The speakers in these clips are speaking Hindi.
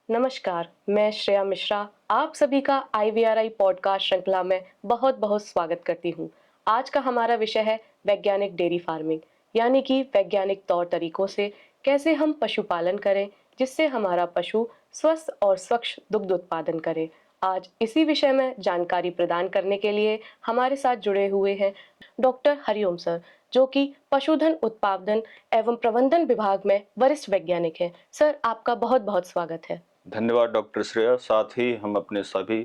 नमस्कार, मैं श्रेया मिश्रा आप सभी का IVRI पॉडकास्ट श्रृंखला में बहुत बहुत स्वागत करती हूँ। आज का हमारा विषय है वैज्ञानिक डेयरी फार्मिंग, यानी कि वैज्ञानिक तौर तरीकों से कैसे हम पशुपालन करें जिससे हमारा पशु स्वस्थ और स्वच्छ दुग्ध उत्पादन करे। आज इसी विषय में जानकारी प्रदान करने के लिए हमारे साथ जुड़े हुए हैं डॉक्टर हरिओम सर, जो कि पशुधन उत्पादन एवं प्रबंधन विभाग में वरिष्ठ वैज्ञानिक हैं। सर, आपका बहुत बहुत स्वागत है। धन्यवाद डॉक्टर श्रेया। साथ ही हम अपने सभी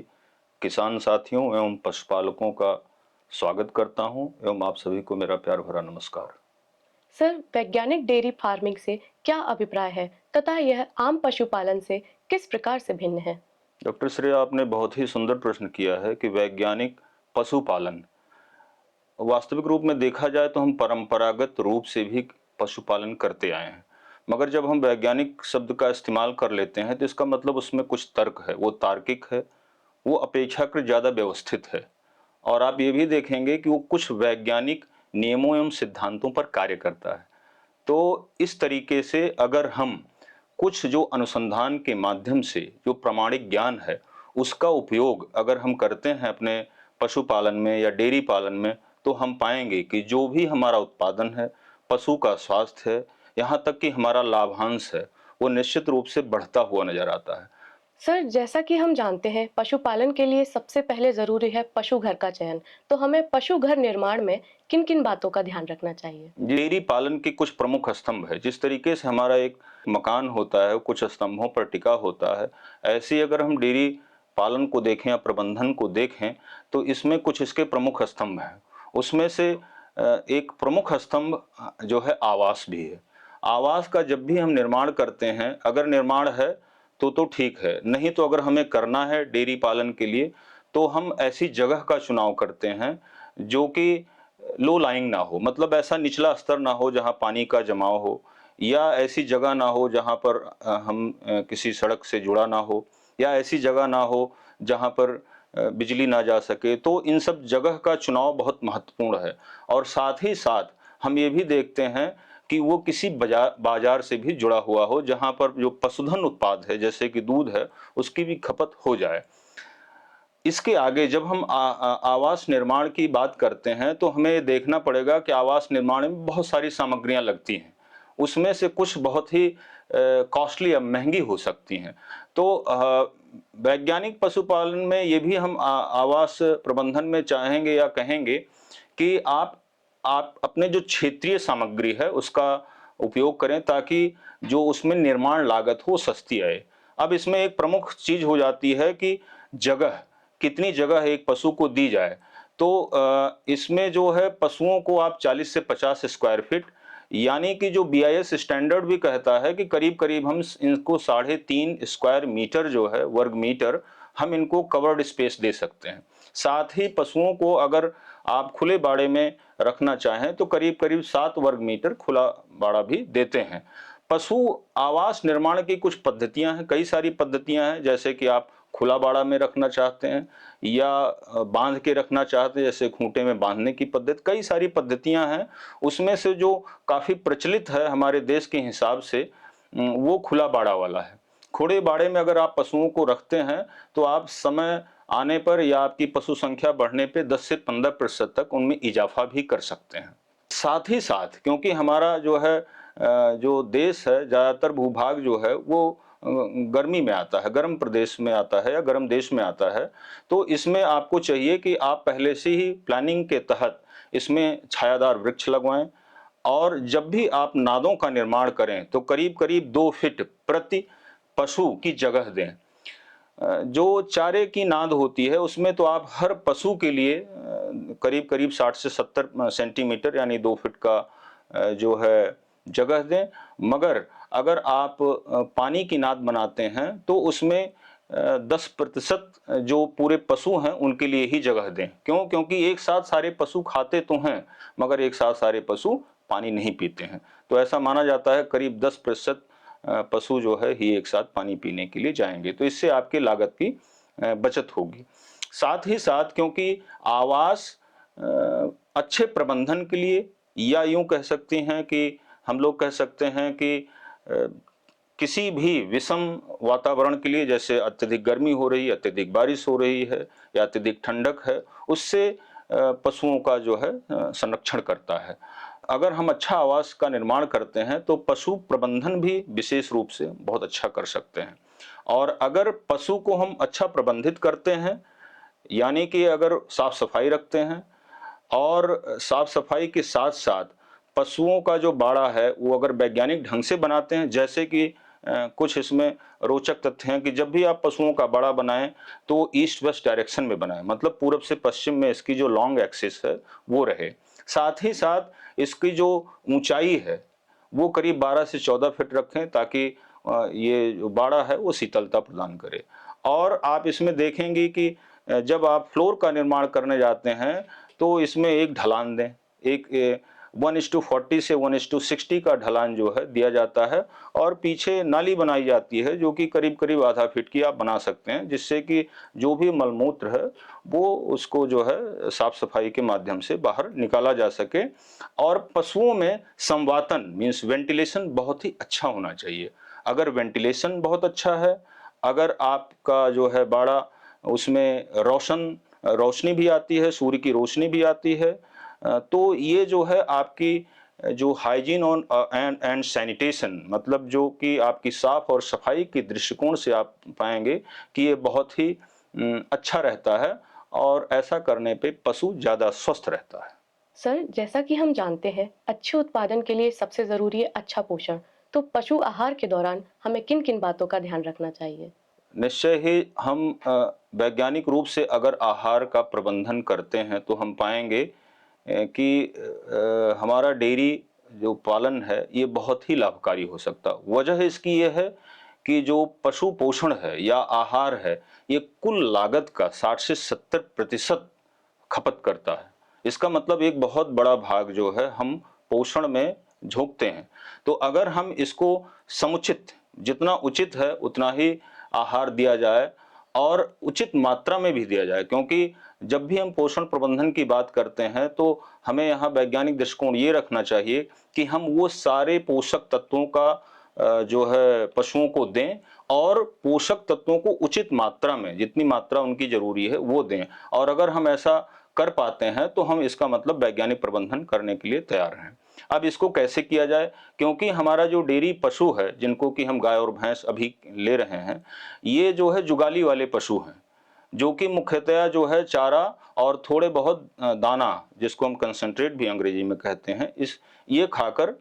किसान साथियों एवं पशुपालकों का स्वागत करता हूं एवं आप सभी को मेरा प्यार भरा नमस्कार। सर, वैज्ञानिक डेयरी फार्मिंग से क्या अभिप्राय है तथा यह आम पशुपालन से किस प्रकार से भिन्न है? डॉक्टर श्रेया, आपने बहुत ही सुंदर प्रश्न किया है कि वैज्ञानिक पशुपालन, वास्तविक रूप में देखा जाए तो हम परंपरागत रूप से भी पशुपालन करते आए हैं, मगर जब हम वैज्ञानिक शब्द का इस्तेमाल कर लेते हैं तो इसका मतलब उसमें कुछ तर्क है, वो तार्किक है, वो अपेक्षाकृत ज़्यादा व्यवस्थित है और आप ये भी देखेंगे कि वो कुछ वैज्ञानिक नियमों एवं सिद्धांतों पर कार्य करता है। तो इस तरीके से अगर हम कुछ जो अनुसंधान के माध्यम से जो प्रामाणिक ज्ञान है उसका उपयोग अगर हम करते हैं अपने पशुपालन में या डेयरी पालन में, तो हम पाएंगे कि जो भी हमारा उत्पादन है, पशु का स्वास्थ्य है, यहाँ तक कि हमारा लाभांश है, वो निश्चित रूप से बढ़ता हुआ नजर आता है। सर, जैसा कि हम जानते हैं पशुपालन के लिए सबसे पहले जरूरी है पशु घर का चयन, तो हमें पशु घर निर्माण में किन किन बातों का ध्यान रखना चाहिए? डेयरी पालन के कुछ प्रमुख स्तंभ है। जिस तरीके से हमारा एक मकान होता है कुछ स्तंभों पर टिका होता है, ऐसे ही अगर हम डेयरी पालन को देखें या प्रबंधन को देखें तो इसमें कुछ इसके प्रमुख स्तंभ हैं। उसमें से एक प्रमुख स्तंभ जो है आवास भी है। आवास का जब भी हम निर्माण करते हैं, अगर निर्माण है तो ठीक है, नहीं तो अगर हमें करना है डेयरी पालन के लिए तो हम ऐसी जगह का चुनाव करते हैं जो कि लो लाइंग ना हो, मतलब ऐसा निचला स्तर ना हो जहाँ पानी का जमाव हो, या ऐसी जगह ना हो जहाँ पर हम किसी सड़क से जुड़ा ना हो, या ऐसी जगह ना हो जहाँ पर बिजली ना जा सके। तो इन सब जगह का चुनाव बहुत महत्वपूर्ण है और साथ ही साथ हम ये भी देखते हैं कि वो किसी बाजार से भी जुड़ा हुआ हो जहाँ पर जो पशुधन उत्पाद है जैसे कि दूध है उसकी भी खपत हो जाए। इसके आगे जब हम आवास निर्माण की बात करते हैं तो हमें देखना पड़ेगा कि आवास निर्माण में बहुत सारी सामग्रियां लगती हैं, उसमें से कुछ बहुत ही कॉस्टली या महंगी हो सकती हैं। तो वैज्ञानिक पशुपालन में ये भी हम आवास प्रबंधन में चाहेंगे या कहेंगे कि आप अपने जो क्षेत्रीय सामग्री है उसका उपयोग करें ताकि जो उसमें निर्माण लागत हो सस्ती आए। अब इसमें एक प्रमुख चीज हो जाती है कि जगह, कितनी जगह एक पशु को दी जाए। तो इसमें जो है पशुओं को आप 40 से 50 स्क्वायर फीट, यानी कि जो BIS स्टैंडर्ड भी कहता है कि करीब करीब हम इनको 3.5 स्क्वायर मीटर जो है वर्ग मीटर हम इनको कवर्ड स्पेस दे सकते हैं। साथ ही पशुओं को अगर आप खुले बाड़े में रखना चाहें तो करीब करीब 7 वर्ग मीटर खुला बाड़ा भी देते हैं। पशु आवास निर्माण की कुछ पद्धतियां हैं, कई सारी पद्धतियां हैं, जैसे कि आप खुला बाड़ा में रखना चाहते हैं या बांध के रखना चाहते हैं, जैसे खूंटे में बांधने की पद्धति, कई सारी पद्धतियां हैं। उसमें से जो काफी प्रचलित है हमारे देश के हिसाब से वो खुला बाड़ा वाला है। खुले बाड़े में अगर आप पशुओं को रखते हैं तो आप समय आने पर या आपकी पशु संख्या बढ़ने पे 10 से 15% तक उनमें इजाफा भी कर सकते हैं। साथ ही साथ क्योंकि हमारा जो है जो देश है, ज़्यादातर भूभाग जो है वो गर्मी में आता है, गर्म प्रदेश में आता है या गर्म देश में आता है। तो इसमें आपको चाहिए कि आप पहले से ही प्लानिंग के तहत इसमें छायादार वृक्ष लगवाएं और जब भी आप नादों का निर्माण करें तो करीब करीब 2 फीट प्रति पशु की जगह दें। जो चारे की नाद होती है उसमें तो आप हर पशु के लिए करीब करीब 60 से 70 सेंटीमीटर यानी 2 फीट का जो है जगह दें। मगर अगर आप पानी की नाद बनाते हैं तो उसमें 10% जो पूरे पशु हैं उनके लिए ही जगह दें। क्यों? क्योंकि एक साथ सारे पशु खाते तो हैं मगर एक साथ सारे पशु पानी नहीं पीते हैं। तो ऐसा माना जाता है करीब 10% पशु जो है ही एक साथ पानी पीने के लिए जाएंगे, तो इससे आपकी लागत की बचत होगी। साथ ही साथ क्योंकि आवास अच्छे प्रबंधन के लिए, या यूं कह सकते हैं कि हम लोग कह सकते हैं कि किसी भी विषम वातावरण के लिए, जैसे अत्यधिक गर्मी हो रही है, अत्यधिक बारिश हो रही है या अत्यधिक ठंडक है, उससे पशुओं का जो है संरक्षण करता है। अगर हम अच्छा आवास का निर्माण करते हैं तो पशु प्रबंधन भी विशेष रूप से बहुत अच्छा कर सकते हैं। और अगर पशु को हम अच्छा प्रबंधित करते हैं, यानी कि अगर साफ सफाई रखते हैं और साफ सफाई के साथ साथ पशुओं का जो बाड़ा है वो अगर वैज्ञानिक ढंग से बनाते हैं, जैसे कि कुछ इसमें रोचक तथ्य हैं कि जब भी आप पशुओं का बाड़ा बनाएं तो ईस्ट वेस्ट डायरेक्शन में बनाएं, मतलब पूरब से पश्चिम में इसकी जो लॉन्ग एक्सिस है वो रहे। साथ ही साथ इसकी जो ऊंचाई है वो करीब 12 से 14 फीट रखें, ताकि ये जो बाड़ा है वो शीतलता प्रदान करे। और आप इसमें देखेंगे कि जब आप फ्लोर का निर्माण करने जाते हैं तो इसमें एक ढलान दें, एक 1:40 से 1:60 का ढलान जो है दिया जाता है, और पीछे नाली बनाई जाती है जो कि करीब करीब आधा फीट की आप बना सकते हैं, जिससे कि जो भी मलमूत्र है वो उसको जो है साफ सफाई के माध्यम से बाहर निकाला जा सके। और पशुओं में संवातन मीन्स वेंटिलेशन बहुत ही अच्छा होना चाहिए। अगर वेंटिलेशन बहुत अच्छा है, अगर आपका जो है बाड़ा उसमें रोशनी भी आती है, सूर्य की रोशनी भी आती है, तो ये जो है आपकी जो हाइजीन और एंड सैनिटेशन, मतलब जो कि आपकी साफ और सफाई के दृष्टिकोण से आप पाएंगे कि ये बहुत ही अच्छा रहता है, और ऐसा करने पे पशु ज़्यादा स्वस्थ रहता है। सर, जैसा कि हम जानते हैं, अच्छे उत्पादन के लिए सबसे ज़रूरी है अच्छा पोषण। तो पशु आहार के दौरान हमें किन-किन बातों का ध्यान रखना चाहिए? निश्चय ही हम वैज्ञानिक रूप से अगर आहार का प्रबंधन करते हैं तो हम पाएंगे कि हमारा डेयरी जो पालन है ये बहुत ही लाभकारी हो सकता है। वजह इसकी ये है कि जो पशु पोषण है या आहार है ये कुल लागत का 60 से 70% खपत करता है। इसका मतलब एक बहुत बड़ा भाग जो है हम पोषण में झोंकते हैं। तो अगर हम इसको समुचित, जितना उचित है उतना ही आहार दिया जाए और उचित मात्रा में भी दिया जाए, क्योंकि जब भी हम पोषण प्रबंधन की बात करते हैं तो हमें यहाँ वैज्ञानिक दृष्टिकोण ये रखना चाहिए कि हम वो सारे पोषक तत्वों का जो है पशुओं को दें, और पोषक तत्वों को उचित मात्रा में, जितनी मात्रा उनकी जरूरी है वो दें। और अगर हम ऐसा कर पाते हैं तो हम इसका मतलब वैज्ञानिक प्रबंधन करने के लिए तैयार हैं। अब इसको कैसे किया जाए, क्योंकि हमारा जो डेयरी पशु है जिनको कि हम गाय और भैंस अभी ले रहे हैं, ये जो है जुगाली वाले पशु हैं, जो कि मुख्यतया जो है चारा और थोड़े बहुत दाना, जिसको हम कंसंट्रेट भी अंग्रेजी में कहते हैं, इस ये खाकर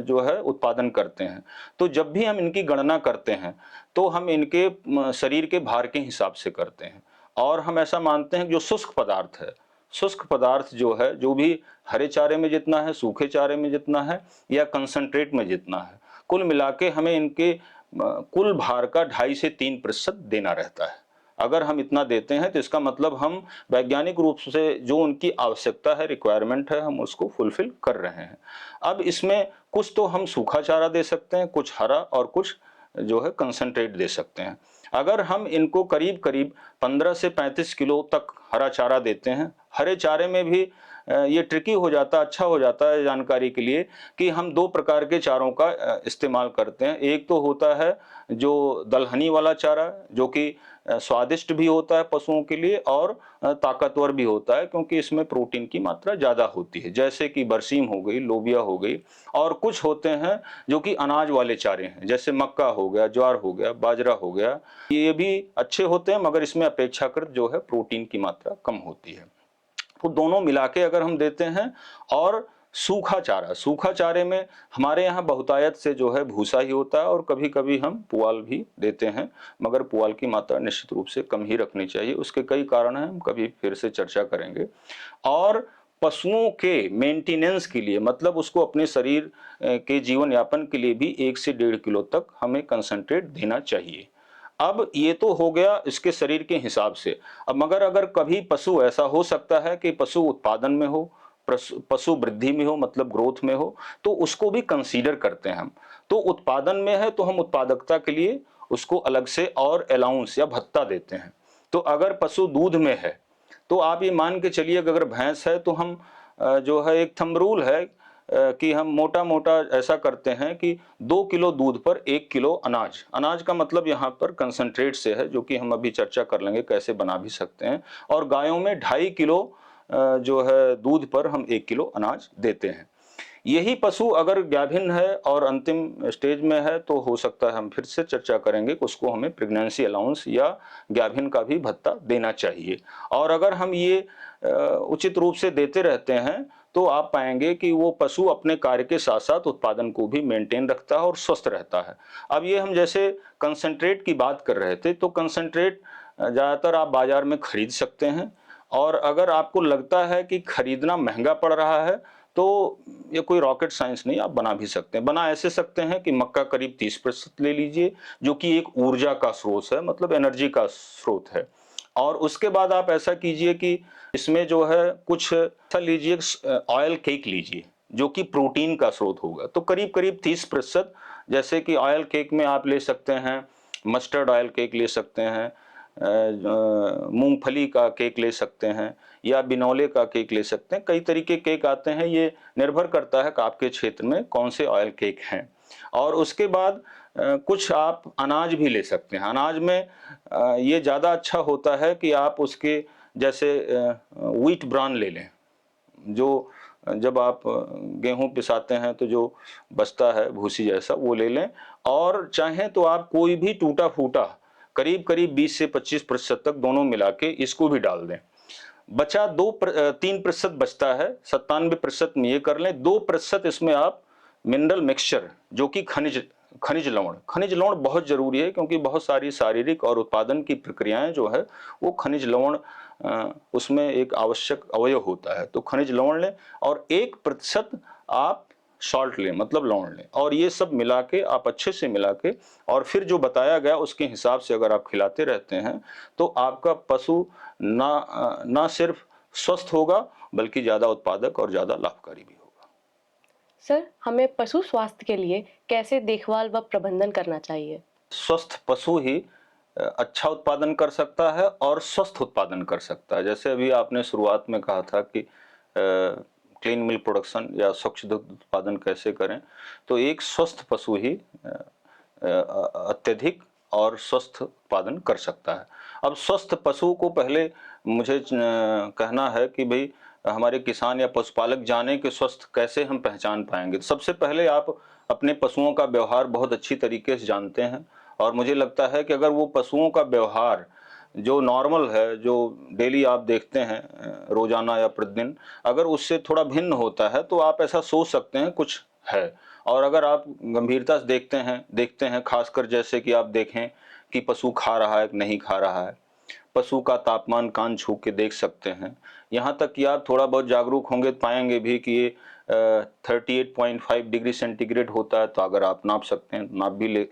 जो है उत्पादन करते हैं। तो जब भी हम इनकी गणना करते हैं तो हम इनके शरीर के भार के हिसाब से करते हैं, और हम ऐसा मानते हैं कि जो शुष्क पदार्थ है, शुष्क पदार्थ जो है, जो भी हरे चारे में जितना है, सूखे चारे में जितना है या कंसंट्रेट में जितना है, कुल मिला के हमें इनके कुल भार का 2.5 से 3% देना रहता है। अगर हम इतना देते हैं तो इसका मतलब हम वैज्ञानिक रूप से जो उनकी आवश्यकता है, रिक्वायरमेंट है, हम उसको फुलफिल कर रहे हैं। अब इसमें कुछ तो हम सूखा चारा दे सकते हैं, कुछ हरा, और कुछ जो है कंसंट्रेट दे सकते हैं। अगर हम इनको करीब करीब 15 से 35 किलो तक हरा चारा देते हैं, हरे चारे में भी ये ट्रिकी हो जाता, अच्छा हो जाता है जानकारी के लिए कि हम 2 प्रकार के चारों का इस्तेमाल करते हैं। एक तो होता है जो दलहनी वाला चारा, जो कि स्वादिष्ट भी होता है पशुओं के लिए और ताकतवर भी होता है, क्योंकि इसमें प्रोटीन की मात्रा ज़्यादा होती है, जैसे कि बरसीम हो गई, लोबिया हो गई। और कुछ होते हैं जो कि अनाज वाले चारे हैं, जैसे मक्का हो गया, ज्वार हो गया, बाजरा हो गया, ये भी अच्छे होते हैं, मगर इसमें अपेक्षाकृत जो है प्रोटीन की मात्रा कम होती है। तो दोनों मिला के अगर हम देते हैं, और सूखा चारे में हमारे यहाँ बहुतायत से जो है भूसा ही होता है, और कभी कभी हम पुआल भी देते हैं, मगर पुआल की मात्रा निश्चित रूप से कम ही रखनी चाहिए। उसके कई कारण हैं, हम कभी फिर से चर्चा करेंगे। और पशुओं के मेंटेनेंस के लिए, मतलब उसको अपने शरीर के जीवन यापन के लिए भी 1 से 1.5 किलो तक हमें कंसंट्रेट देना चाहिए। अब ये तो हो गया इसके शरीर के हिसाब से। अब मगर अगर कभी पशु ऐसा हो सकता है कि पशु उत्पादन में हो, पशु वृद्धि में हो, मतलब ग्रोथ में हो, तो उसको भी कंसीडर करते हैं हम। तो उत्पादन में है तो हम उत्पादकता के लिए उसको अलग से और अलाउंस या भत्ता देते हैं। तो अगर पशु दूध में है तो आप ये मान के चलिए कि अगर भैंस है तो हम जो है एक थंब रूल है कि हम मोटा मोटा ऐसा करते हैं कि 2 किलो दूध पर 1 किलो अनाज, अनाज का मतलब यहाँ पर कंसंट्रेट से है, जो कि हम अभी चर्चा कर लेंगे कैसे बना भी सकते हैं। और गायों में 2.5 किलो जो है दूध पर हम 1 किलो अनाज देते हैं। यही पशु अगर गाभिन है और अंतिम स्टेज में है तो हो सकता है हम फिर से चर्चा करेंगे कि उसको हमें प्रेगनेंसी अलाउंस या गाभिन का भी भत्ता देना चाहिए। और अगर हम ये उचित रूप से देते रहते हैं तो आप पाएंगे कि वो पशु अपने कार्य के साथ साथ उत्पादन को भी मेंटेन रखता है और स्वस्थ रहता है। अब ये हम जैसे कंसंट्रेट की बात कर रहे थे, तो कंसंट्रेट ज़्यादातर आप बाजार में खरीद सकते हैं। और अगर आपको लगता है कि खरीदना महंगा पड़ रहा है तो ये कोई रॉकेट साइंस नहीं, आप बना भी सकते हैं। बना ऐसे सकते हैं कि मक्का करीब 30% ले लीजिए, जो कि एक ऊर्जा का स्रोत है, मतलब एनर्जी का स्रोत है। और उसके बाद आप ऐसा कीजिए कि इसमें जो है कुछ ऐसा लीजिए, ऑयल केक लीजिए जो कि प्रोटीन का स्रोत होगा। तो करीब करीब 30%, जैसे कि ऑयल केक में आप ले सकते हैं, मस्टर्ड ऑयल केक ले सकते हैं, मूंगफली का केक ले सकते हैं, या बिनौले का केक ले सकते हैं। कई तरीके केक आते हैं, ये निर्भर करता है कि आपके क्षेत्र में कौन से ऑयल केक हैं। और उसके बाद कुछ आप अनाज भी ले सकते हैं। अनाज में ये ज़्यादा अच्छा होता है कि आप उसके जैसे व्हीट ब्रान ले लें, जो जब आप गेहूं पिसाते हैं तो जो बचता है भूसी जैसा, वो ले लें। और चाहें तो आप कोई भी टूटा फूटा करीब करीब 20 से 25% तक दोनों मिला के इसको भी डाल दें। बचा 3% बचता है, 97% में ये कर लें। 2% इसमें आप मिनरल मिक्सचर, जो कि खनिज लवण बहुत जरूरी है, क्योंकि बहुत सारी शारीरिक और उत्पादन की प्रक्रियाएं जो है वो खनिज लवण उसमें एक आवश्यक अवयव होता है। तो खनिज लवण लें और 1% आप सॉल्ट लें, मतलब लवण लें। और ये सब मिला के आप अच्छे से मिला के, और फिर जो बताया गया उसके हिसाब से अगर आप खिलाते रहते हैं तो आपका पशु ना सिर्फ स्वस्थ होगा बल्कि ज़्यादा उत्पादक और ज़्यादा लाभकारी भी होगा। सर, हमें पशु स्वास्थ्य के लिए कैसे देखभाल व प्रबंधन करना चाहिए? स्वस्थ पशु ही अच्छा उत्पादन कर सकता है और स्वस्थ उत्पादन कर सकता है। जैसे अभी आपने शुरुआत में कहा था कि क्लीन मिल्क प्रोडक्शन या स्वच्छ दुग्ध उत्पादन कैसे करें, तो एक स्वस्थ पशु ही अत्यधिक और स्वस्थ उत्पादन कर सकता है। अब स्वस्थ पशु को पहले मुझे कहना है कि भाई हमारे किसान या पशुपालक जाने कि स्वस्थ कैसे हम पहचान पाएंगे। तो सबसे पहले आप अपने पशुओं का व्यवहार बहुत अच्छी तरीके से जानते हैं, और मुझे लगता है कि अगर वो पशुओं का व्यवहार जो नॉर्मल है, जो डेली आप देखते हैं रोजाना या प्रतिदिन, अगर उससे थोड़ा भिन्न होता है तो आप ऐसा सोच सकते हैं कुछ है। और अगर आप गंभीरता से देखते हैं खासकर जैसे कि आप देखें कि पशु खा रहा है कि नहीं खा रहा है, पशु का तापमान कान छू के देख सकते हैं। यहाँ तक कि आप थोड़ा बहुत जागरूक होंगे तो पाएंगे भी कि ये 38.5 डिग्री सेंटीग्रेड होता है, तो अगर आप नाप सकते हैं नाप भी ले।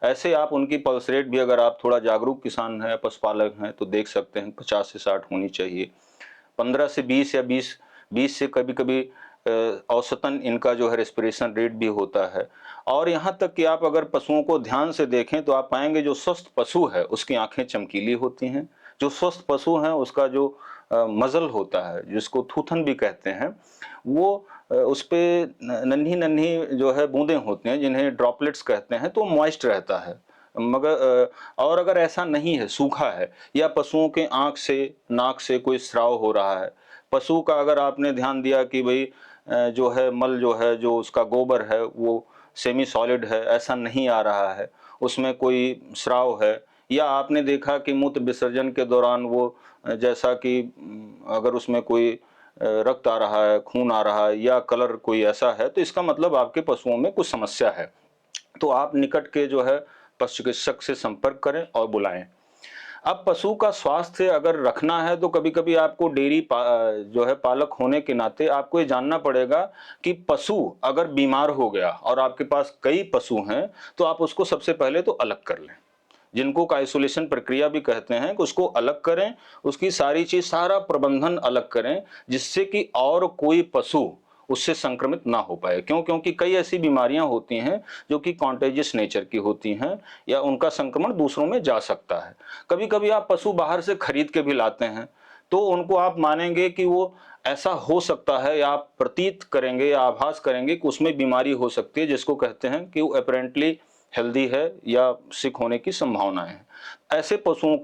ऐसे आप उनकी पल्स रेट भी, अगर आप थोड़ा जागरूक किसान हैं पशुपालक हैं तो देख सकते हैं 50 से 60 होनी चाहिए। 15 से 20 या 20 से कभी कभी औसतन इनका जो है रेस्पिरेशन रेट भी होता है। और यहाँ तक कि आप अगर पशुओं को ध्यान से देखें तो आप पाएंगे जो स्वस्थ पशु है उसकी आंखें चमकीली होती हैं। जो स्वस्थ पशु है उसका जो मजल होता है, जिसको थूथन भी कहते हैं, वो उस पे नन्ही नन्ही जो है बूंदें होती हैं जिन्हें ड्रॉपलेट्स कहते हैं, तो मॉइस्ट रहता है। मगर और अगर ऐसा नहीं है, सूखा है, या पशुओं के आंख से नाक से कोई स्राव हो रहा है, पशु का अगर आपने ध्यान दिया कि भाई जो है मल जो है, जो उसका गोबर है वो सेमी सॉलिड है, ऐसा नहीं आ रहा है, उसमें कोई स्राव है, या आपने देखा कि मूत्र विसर्जन के दौरान वो जैसा कि अगर उसमें कोई रक्त आ रहा है, खून आ रहा है, या कलर कोई ऐसा है, तो इसका मतलब आपके पशुओं में कुछ समस्या है। तो आप निकट के जो है पशु चिकित्सक से संपर्क करें और बुलाएं। अब पशु का स्वास्थ्य अगर रखना है तो कभी कभी आपको जो है पालक होने के नाते आपको ये जानना पड़ेगा कि पशु अगर बीमार हो गया और आपके पास कई पशु हैं तो आप उसको सबसे पहले तो अलग कर लें, जिनको का आइसोलेशन प्रक्रिया भी कहते हैं, कि उसको अलग करें, उसकी सारी चीज सारा प्रबंधन अलग करें, जिससे कि और कोई पशु उससे संक्रमित ना हो पाए। क्योंकि कई ऐसी बीमारियां होती हैं जो कि कॉन्टेजियस नेचर की होती हैं, या उनका संक्रमण दूसरों में जा सकता है। कभी कभी आप पशु बाहर से खरीद के भी लाते हैं, तो उनको आप मानेंगे कि वो ऐसा हो सकता है, या आप प्रतीत करेंगे या आभास करेंगे कि उसमें बीमारी हो सकती है, जिसको कहते हैं कि वो अपेरेंटली हेल्दी है या सिक होने की संभावना है। ऐसे पशुओं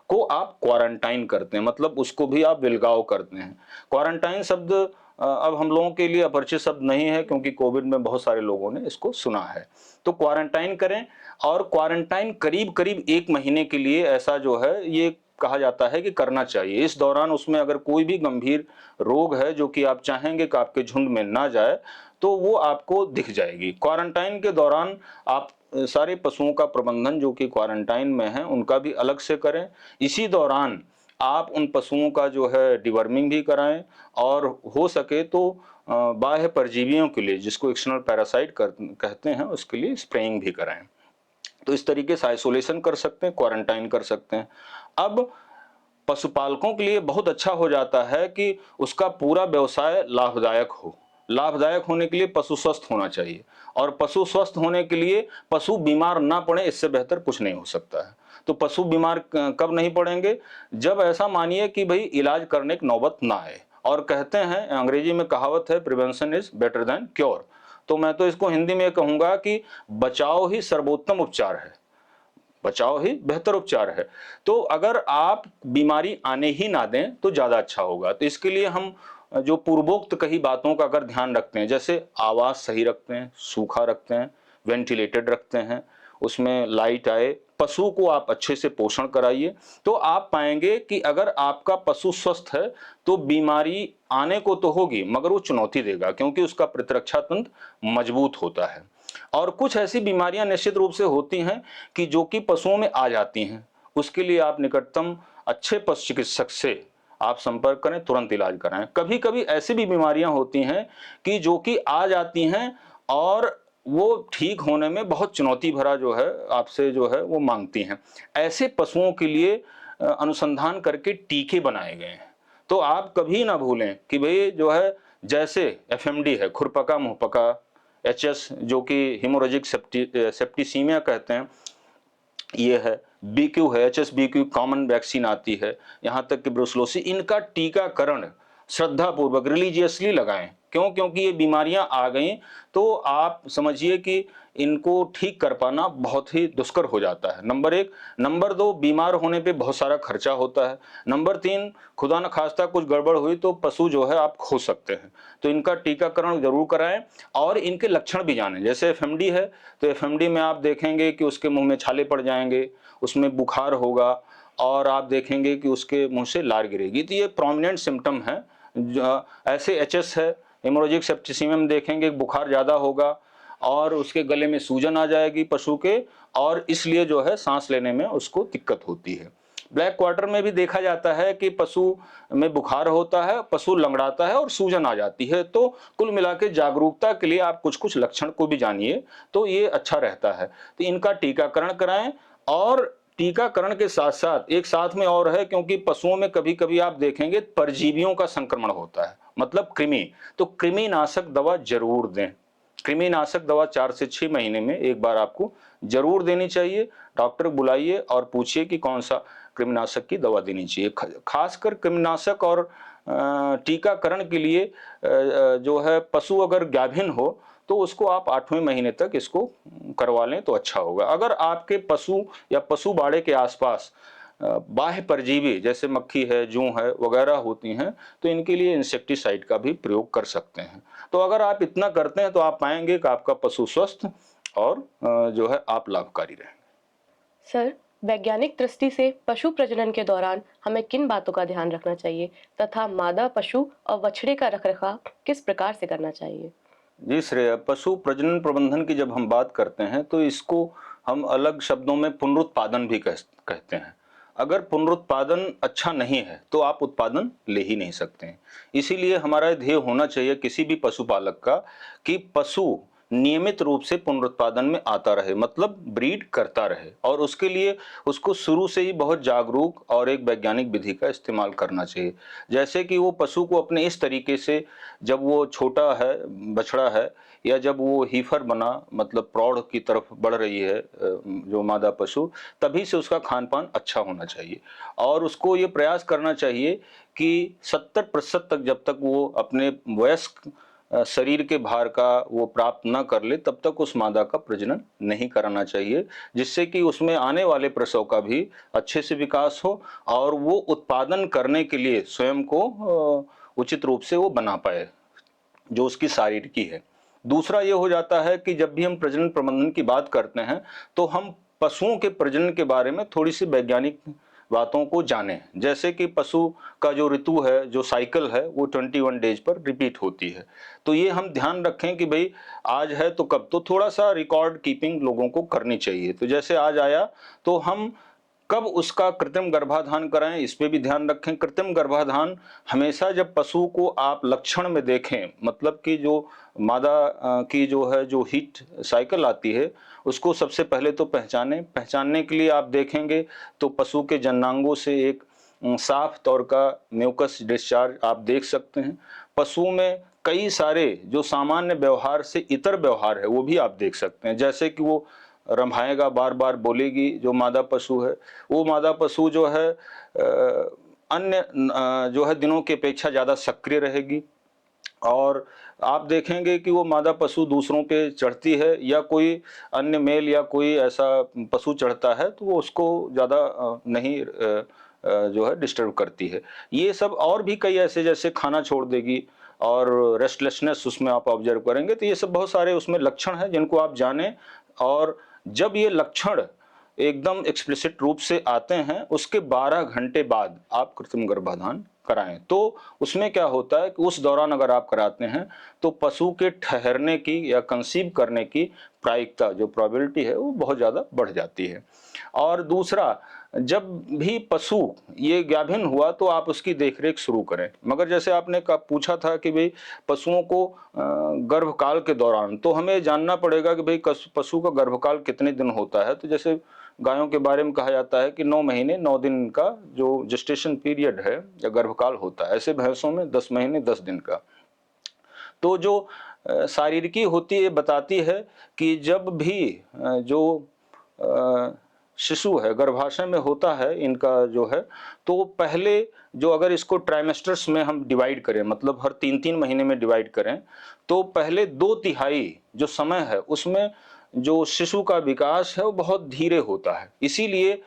को आप क्वारंटाइन करते हैं, मतलब उसको भी आप विलगाव करते हैं। क्वारंटाइन शब्द अब हम लोगों के लिए अपरिचित शब्द नहीं है, क्योंकि कोविड में बहुत सारे लोगों ने इसको सुना है। तो क्वारंटाइन करें, और क्वारंटाइन करीब करीब 1 महीने के लिए ऐसा जो है ये कहा जाता है कि करना चाहिए। इस दौरान उसमें अगर कोई भी गंभीर रोग है जो कि आप चाहेंगे कि आपके झुंड में ना जाए, तो वो आपको दिख जाएगी। क्वारंटाइन के दौरान आप सारे पशुओं का प्रबंधन जो कि क्वारंटाइन में है उनका भी अलग से करें। इसी दौरान आप उन पशुओं का जो है डिवर्मिंग भी कराएं, और हो सके तो बाह्य परजीवियों के लिए, जिसको एक्सटर्नल पैरासाइट कहते हैं, उसके लिए स्प्रेइंग भी कराएं। तो इस तरीके से आइसोलेशन कर सकते हैं, क्वारंटाइन कर सकते हैं। अब पशुपालकों के लिए बहुत अच्छा हो जाता है कि उसका पूरा व्यवसाय लाभदायक हो। लाभदायक होने के लिए पशु स्वस्थ होना चाहिए, और पशु स्वस्थ होने के लिए पशु बीमार ना पड़े, इससे बेहतर कुछ नहीं हो सकता है। तो पशु बीमार कब नहीं पड़ेंगे? जब ऐसा मानिए कि भाई इलाज करने की नौबत ना आए। और कहते हैं, अंग्रेजी में कहावत है, prevention is better than cure. तो मैं तो इसको हिंदी में कहूंगा कि बचाव ही सर्वोत्तम उपचार है, बचाव ही बेहतर उपचार है। तो अगर आप बीमारी आने ही ना दें तो ज्यादा अच्छा होगा। तो इसके लिए हम जो पूर्वोक्त कही बातों का अगर ध्यान रखते हैं, जैसे आवाज सही रखते हैं, सूखा रखते हैं, वेंटिलेटेड रखते हैं, उसमें लाइट आए, पशु को आप अच्छे से पोषण कराइए, तो आप पाएंगे कि अगर आपका पशु स्वस्थ है तो बीमारी आने को तो होगी, मगर वो चुनौती देगा, क्योंकि उसका प्रतिरक्षा तंत्र मजबूत होता है। और कुछ ऐसी बीमारियां निश्चित रूप से होती हैं कि जो कि पशुओं में आ जाती हैं। उसके लिए आप निकटतम अच्छे पशु चिकित्सक से आप संपर्क करें, तुरंत इलाज कराएं। कभी कभी ऐसी भी बीमारियां होती हैं कि जो कि आ जाती हैं और वो ठीक होने में बहुत चुनौती भरा जो है आपसे जो है वो मांगती हैं। ऐसे पशुओं के लिए अनुसंधान करके टीके बनाए गए हैं। तो आप कभी ना भूलें कि भाई जो है, जैसे एफएमडी है, खुरपका मुंहपका, एचएस जो कि हिमोरेजिक सेप्टिसीमिया कहते हैं, ये है, बीक्यू है, एचएसबीक्यू कॉमन वैक्सीन आती है, यहाँ तक कि ब्रुसलोसिस, इनका टीकाकरण श्रद्धा पूर्वक रिलीजियसली लगाएं। क्यों? क्योंकि ये बीमारियां आ गई तो आप समझिए कि इनको ठीक कर पाना बहुत ही दुष्कर हो जाता है, नंबर 1। नंबर 2, बीमार होने पे बहुत सारा खर्चा होता है। नंबर 3, खुदा न खास्ता कुछ गड़बड़ हुई तो पशु जो है आप खो सकते हैं। तो इनका टीकाकरण जरूर कराएं, और इनके लक्षण भी जानें। जैसे एफएमडी है, तो एफएमडी में आप देखेंगे कि उसके मुंह में छाले पड़ जाएंगे, उसमें बुखार होगा, और आप देखेंगे कि उसके मुंह से लार गिरेगी। तो ये प्रोमिनेंट सिम्टम है। ऐसे एचएस है, हेमोरेजिक सेप्टिसीमिया में देखेंगे बुखार ज्यादा होगा, और उसके गले में सूजन आ जाएगी पशु के, और इसलिए जो है सांस लेने में उसको दिक्कत होती है। ब्लैक क्वार्टर में भी देखा जाता है कि पशु में बुखार होता है, पशु लंगड़ाता है और सूजन आ जाती है। तो कुल मिला के जागरूकता के लिए आप कुछ कुछ लक्षण को भी जानिए, तो ये अच्छा रहता है। तो इनका टीकाकरण कराएं, और टीकाकरण के साथ साथ एक साथ में और है, क्योंकि पशुओं में कभी कभी आप देखेंगे परजीवियों का संक्रमण होता है, मतलब कृमि। तो कृमिनाशक दवा जरूर दें। कृमिनाशक दवा 4 से 6 महीने में एक बार आपको जरूर देनी चाहिए। डॉक्टर बुलाइए और पूछिए कि कौन सा कृमिनाशक की दवा देनी चाहिए। खासकर कृमिनाशक और टीकाकरण के लिए जो है, पशु अगर गाभिन हो तो उसको आप 8वें महीने तक इसको करवा लें तो अच्छा होगा। अगर आपके पशु या पशु बाड़े के आसपास बाह्य परजीवी जैसे मक्खी है, जूं है वगैरह होती हैं, तो इनके लिए इंसेक्टिसाइड का भी प्रयोग कर सकते हैं। तो अगर आप इतना करते हैं तो आप पाएंगे कि आपका पशु स्वस्थ और जो है आप लाभकारी रहेंगे। सर, वैज्ञानिक दृष्टि से पशु प्रजनन के दौरान हमें किन बातों का ध्यान रखना चाहिए, तथा मादा पशु और बछड़े का रखरखाव किस प्रकार से करना चाहिए? जी श्रेया, पशु प्रजनन प्रबंधन की जब हम बात करते हैं तो इसको हम अलग शब्दों में पुनरुत्पादन भी कहते हैं। अगर पुनरुत्पादन अच्छा नहीं है तो आप उत्पादन ले ही नहीं सकते हैं। इसीलिए हमारा ध्येय होना चाहिए किसी भी पशुपालक का कि पशु नियमित रूप से पुनरुत्पादन में आता रहे, मतलब ब्रीड करता रहे। और उसके लिए उसको शुरू से ही बहुत जागरूक और एक वैज्ञानिक विधि का इस्तेमाल करना चाहिए। जैसे कि वो पशु को अपने इस तरीके से, जब वो छोटा है, बछड़ा है, या जब वो हीफर बना, मतलब प्रौढ़ की तरफ बढ़ रही है जो मादा पशु, तभी से उसका खान पान अच्छा होना चाहिए। और उसको ये प्रयास करना चाहिए कि 70% तक, जब तक वो अपने वयस्क शरीर के भार का वो प्राप्त न कर ले, तब तक उस मादा का प्रजनन नहीं कराना चाहिए, जिससे कि उसमें आने वाले प्रसव का भी अच्छे से विकास हो और वो उत्पादन करने के लिए स्वयं को उचित रूप से वो बना पाए, जो उसकी शारीरिकी है। दूसरा ये हो जाता है कि जब भी हम प्रजनन प्रबंधन की बात करते हैं, तो हम पशुओं के प्रजनन के बारे में थोड़ी सी वैज्ञानिक बातों को जानें। जैसे कि पशु का जो ऋतु है, जो साइकिल है, वो 21 डेज पर रिपीट होती है। तो ये हम ध्यान रखें कि भाई आज है तो कब, तो थोड़ा सा रिकॉर्ड कीपिंग लोगों को करनी चाहिए। तो जैसे आज आया तो हम कब उसका कृत्रिम गर्भाधान कराएं, इस पे भी ध्यान रखें। कृत्रिम गर्भाधान हमेशा जब पशु को आप लक्षण में देखें, मतलब कि जो मादा की जो है जो हीट साइकिल आती है, उसको सबसे पहले तो पहचानने के लिए आप देखेंगे तो पशु के जननांगों से एक साफ तौर का म्यूकस डिस्चार्ज आप देख सकते हैं। पशुओं में कई सारे जो सामान्य व्यवहार से इतर व्यवहार है वो भी आप देख सकते हैं। जैसे कि वो रंभाएगा, बार बार बोलेगी, जो मादा पशु है। वो मादा पशु जो है अन्य जो है दिनों की अपेक्षा ज़्यादा सक्रिय रहेगी। और आप देखेंगे कि वो मादा पशु दूसरों पे चढ़ती है, या कोई अन्य मेल या कोई ऐसा पशु चढ़ता है तो वो उसको ज़्यादा नहीं जो है डिस्टर्ब करती है। ये सब और भी कई ऐसे, जैसे खाना छोड़ देगी और रेस्टलेसनेस उसमें आप ऑब्जर्व करेंगे। तो ये सब बहुत सारे उसमें लक्षण हैं जिनको आप जानें। और जब ये लक्षण एकदम एक्सप्लिसिट रूप से आते हैं, उसके 12 घंटे बाद आप कृत्रिम गर्भाधान कराएं। तो उसमें क्या होता है कि उस दौरान अगर आप कराते हैं तो पशु के ठहरने की या कंसीव करने की प्रायिकता, जो प्रोबेबिलिटी है, वो बहुत ज़्यादा बढ़ जाती है। और दूसरा, जब भी पशु ये गाभिन हुआ तो आप उसकी देखरेख शुरू करें। मगर जैसे आपने पूछा था कि भाई पशुओं को गर्भकाल के दौरान, तो हमें जानना पड़ेगा कि भाई पशु का गर्भकाल कितने दिन होता है। तो जैसे गायों के बारे में कहा जाता है कि 9 महीने 9 दिन का जो जेस्टेशन पीरियड है या गर्भकाल होता है, ऐसे भैंसों में 10 महीने 10 दिन का। तो जो शारीरिकी होती है बताती है कि जब भी जो शिशु है गर्भाशय में होता है इनका जो है, तो पहले जो, अगर इसको ट्राइमेस्टर्स में हम डिवाइड करें, मतलब हर 3-3 महीने में डिवाइड करें, तो पहले 2/3 जो समय है उसमें जो शिशु का विकास है वो बहुत धीरे होता है। इसीलिए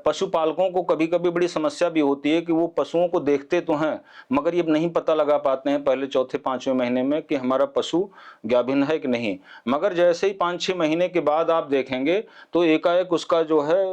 पशुपालकों को कभी कभी बड़ी समस्या भी होती है कि वो पशुओं को देखते तो हैं, मगर ये नहीं पता लगा पाते हैं पहले चौथे 5वें महीने में कि हमारा पशु गाभिन है कि नहीं। मगर जैसे ही 5-6 महीने के बाद आप देखेंगे तो एकाएक उसका जो है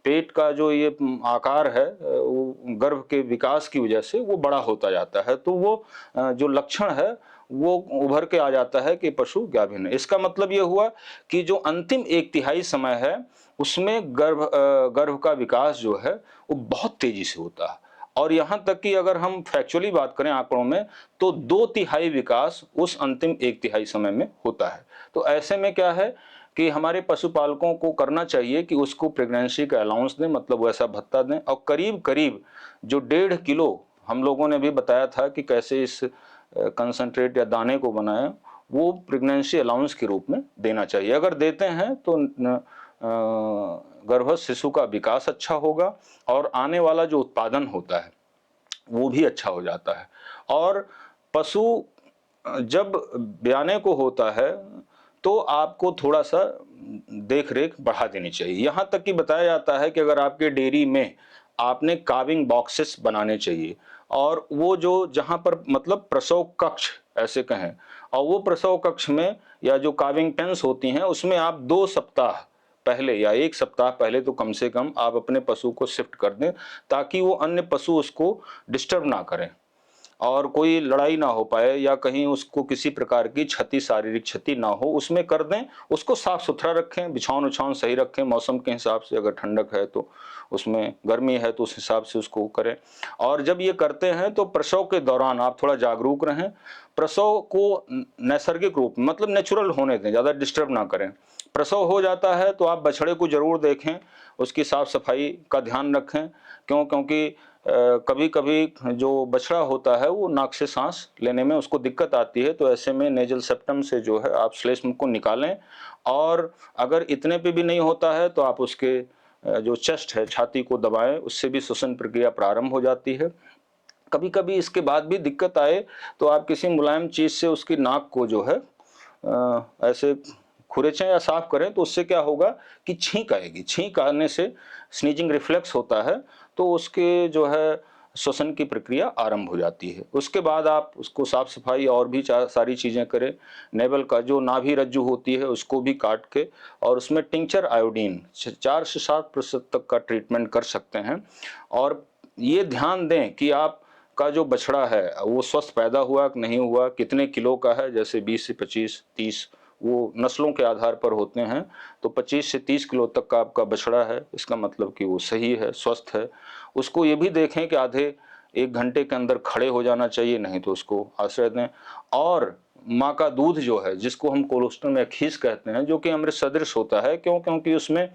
पेट का जो ये आकार है, वो गर्भ के विकास की वजह से वो बड़ा होता जाता है। तो वो जो लक्षण है वो उभर के आ जाता है कि पशु गाभिन है। इसका मतलब ये हुआ कि जो अंतिम 1/3 समय है उसमें गर्भ का विकास जो है वो बहुत तेजी से होता है। और यहाँ तक कि अगर हम फैक्चुअली बात करें आंकड़ों में, तो 2/3 विकास उस अंतिम 1/3 समय में होता है। तो ऐसे में क्या है कि हमारे पशुपालकों को करना चाहिए कि उसको प्रेगनेंसी का अलाउंस दें, मतलब वैसा भत्ता दें। और करीब करीब जो 1.5 किलो हम लोगों ने भी बताया था कि कैसे इस कंसंट्रेट या दाने को बनाएं, वो प्रेगनेंसी अलाउंस के रूप में देना चाहिए। अगर देते हैं तो गर्भस्थ शिशु का विकास अच्छा होगा और आने वाला जो उत्पादन होता है वो भी अच्छा हो जाता है। और पशु जब ब्याने को होता है तो आपको थोड़ा सा देख रेख बढ़ा देनी चाहिए। यहाँ तक कि बताया जाता है कि अगर आपके डेयरी में आपने काविंग बॉक्सेस बनाने चाहिए, और वो जो जहाँ पर मतलब प्रसव कक्ष ऐसे कहें, और वो प्रसव कक्ष में या जो काविंग पेन्स होती हैं उसमें आप 2 सप्ताह पहले या 1 सप्ताह पहले तो कम से कम आप अपने पशु को शिफ्ट कर दें, ताकि वो अन्य पशु उसको डिस्टर्ब ना करें। और कोई लड़ाई ना हो पाए या कहीं उसको किसी प्रकार की क्षति, शारीरिक क्षति ना हो, उसमें कर दें। उसको साफ सुथरा रखें, बिछावन उछावन सही रखें, मौसम के हिसाब से, अगर ठंडक है तो उसमें, गर्मी है तो उस हिसाब से उसको करें। और जब ये करते हैं तो प्रसव के दौरान आप थोड़ा जागरूक रहें। प्रसव को नैसर्गिक रूप मतलब नेचुरल होने दें, ज़्यादा डिस्टर्ब ना करें। प्रसव हो जाता है तो आप बछड़े को जरूर देखें, उसकी साफ सफाई का ध्यान रखें। क्योंकि कभी कभी जो बछड़ा होता है वो नाक से सांस लेने में उसको दिक्कत आती है, तो ऐसे में नेजल सेप्टम से जो है आप श्लेष्म को निकालें। और अगर इतने पे भी नहीं होता है तो आप उसके जो चेस्ट है, छाती को दबाएं, उससे भी श्वसन प्रक्रिया प्रारंभ हो जाती है। कभी कभी इसके बाद भी दिक्कत आए तो आप किसी मुलायम चीज से उसकी नाक को जो है ऐसे खुरेचें या साफ करें, तो उससे क्या होगा कि छींक आएगी। छींक आने से स्नीजिंग रिफ्लेक्स होता है, तो उसके जो है श्वसन की प्रक्रिया आरंभ हो जाती है। उसके बाद आप उसको साफ सफाई और भी सारी चीज़ें करें। नेवल का जो नाभि रज्जु होती है उसको भी काट के और उसमें टिंचर आयोडीन 4 से 7% तक का ट्रीटमेंट कर सकते हैं। और ये ध्यान दें कि आप का जो बछड़ा है वो स्वस्थ पैदा हुआ कि नहीं हुआ, कितने किलो का है, जैसे 20 से 25, 30 वो नस्लों के आधार पर होते हैं। तो 25 से 30 किलो तक का आपका बछड़ा है, इसका मतलब कि वो सही है, स्वस्थ है। उसको ये भी देखें कि आधे 1 घंटे के अंदर खड़े हो जाना चाहिए, नहीं तो उसको आश्रय दें। और माँ का दूध जो है, जिसको हम कोलोस्ट्रम या खीस कहते हैं, जो कि अमृत सदृश होता है, क्योंकि उसमें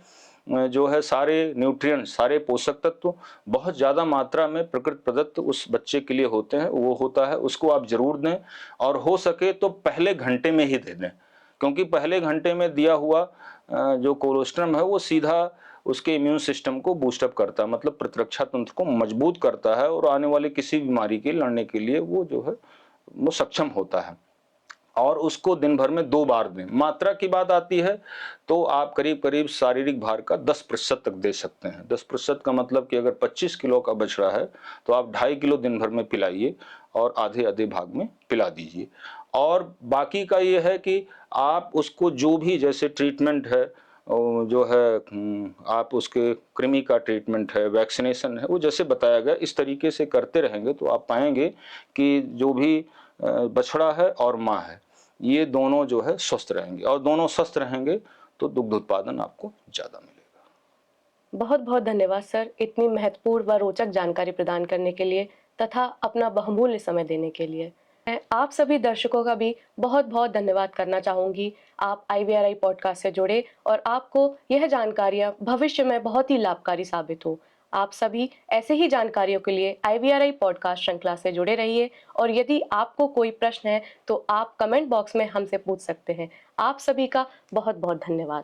जो है सारे न्यूट्रिएंट, सारे पोषक तत्व बहुत ज़्यादा मात्रा में प्रकृति प्रदत्त उस बच्चे के लिए होते हैं, वो होता है, उसको आप जरूर दें। और हो सके तो पहले घंटे में ही दे दें, क्योंकि पहले घंटे में दिया हुआ जो कोलोस्ट्रम है वो सीधा उसके इम्यून सिस्टम को बूस्टअप करता है, मतलब प्रतिरक्षा तंत्र को मजबूत करता है, और आने वाली किसी बीमारी के लड़ने के लिए वो जो है वो सक्षम होता है। और उसको दिन भर में 2 बार दें। मात्रा की बात आती है तो आप करीब करीब शारीरिक भार का 10% तक दे सकते हैं। 10% का मतलब कि अगर 25 किलो का बछड़ा है तो आप 2.5 किलो दिन भर में पिलाइए और आधे आधे भाग में पिला दीजिए। और बाकी का ये है कि आप उसको जो भी जैसे ट्रीटमेंट है जो है, आप उसके कृमि का ट्रीटमेंट है, वैक्सीनेशन है, वो जैसे बताया गया इस तरीके से करते रहेंगे तो आप पाएंगे कि जो भी बछड़ा है और माँ है, ये दोनों जो है स्वस्थ रहेंगे, और दोनों स्वस्थ रहेंगे तो दुग्ध उत्पादन आपको ज़्यादा मिलेगा। बहुत बहुत धन्यवाद सर, इतनी महत्वपूर्ण व रोचक जानकारी प्रदान करने के लिए तथा अपना बहुमूल्य समय देने के लिए। मैं आप सभी दर्शकों का भी बहुत बहुत धन्यवाद करना चाहूँगी। आप IVRI पॉडकास्ट से जुड़े और आपको यह जानकारियाँ भविष्य में बहुत ही लाभकारी साबित हो। आप सभी ऐसे ही जानकारियों के लिए IVRI पॉडकास्ट श्रृंखला से जुड़े रहिए, और यदि आपको कोई प्रश्न है तो आप कमेंट बॉक्स में हमसे पूछ सकते हैं। आप सभी का बहुत बहुत धन्यवाद।